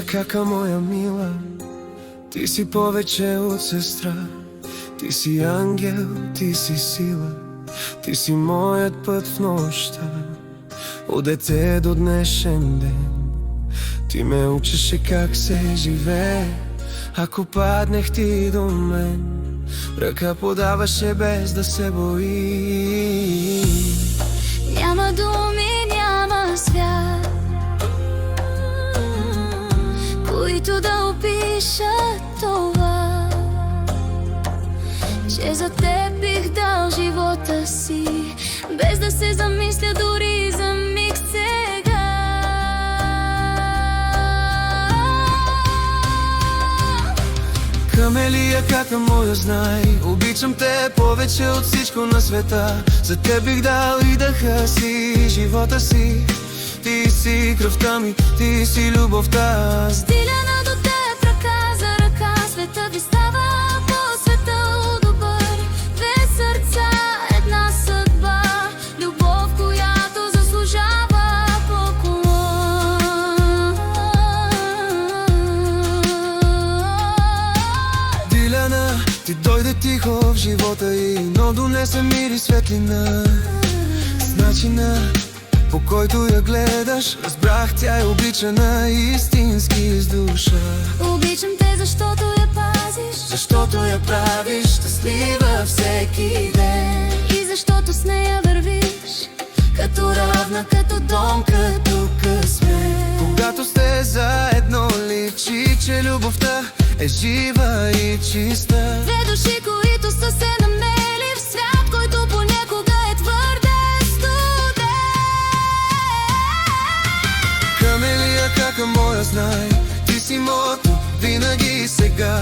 Камелия, кака моя мила, ти си повече от сестра. Ти си ангел, ти си сила, ти си моят път в нощта. От дете до днешен ден ти ме учеше как се живее. Ако паднех, ти до мен ръка подаваше без да се бои. Няма думи, няма свят, които да опишат това, че за теб бих дал живота си, без да се замисля дори за миг сега. Камелия, кака моя, знай, обичам те повече от всичко на света. За теб бих дал и дъха си, живота си. Ти си кръвта ми, ти си любовта. Стиляна до теб ръка за ръка, света ви става по-светъл-добър. Две сърца, една съдба, любов, която заслужава поклон. Диляна, ти дойде тихо в живота и, но донесе мир и светлина. С начина, по който я гледаш, разбрах, тя е обичана истински с душа. Обичам те, защото я пазиш, защото я правиш щастлива всеки ден. и защото с нея вървиш като равна, като дом, като късмет. Когато сте заедно, личи, че любовта е жива и чиста. Две души, които са се намели в свят, който понякога е твърде студен. Камелия, кака моя, знай, ти си моето винаги и сега.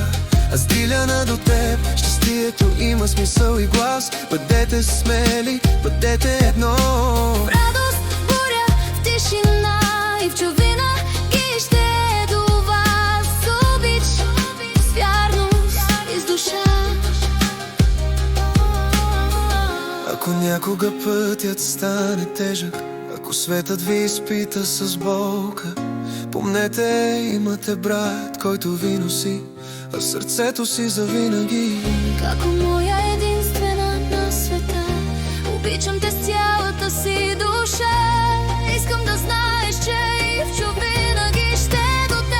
Аз Диляна до теб, щастието има смисъл и глас. Бъдете смели, бъдете едно. В радост, буря, в тишина и в чувина ги ще е до вас. С обич, с вярност и с душа. Ако някога пътят стане тежък, ако светът ви изпита с болка, помнете, имате брат, който ви носи, а сърцето си завинаги. Како моя единствена на света, обичам те с цялата си душа. Искам да знаеш, че и в чувина ги ще до теб.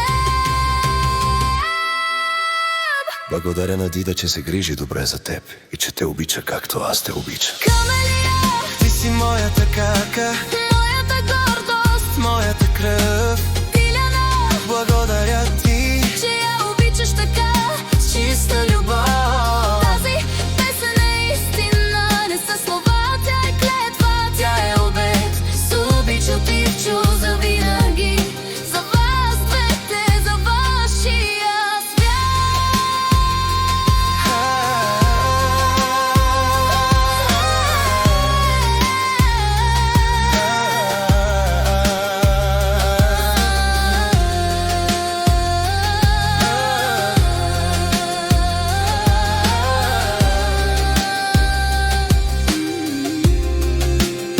Благодаря на Дида, че се грижи добре за теб и че те обича както аз те обичам. Камелия, Ти си моята кака, моята гордост, моята кръв. Диляна, Благодаря ти, че я обичаш така, с чиста любов. Тази песен е истина, не са слова, тя е клетва, тя е обет. С обич отивчу завинаги, за вас двете, за вашия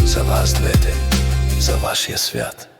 за вас двете, за вашия свят.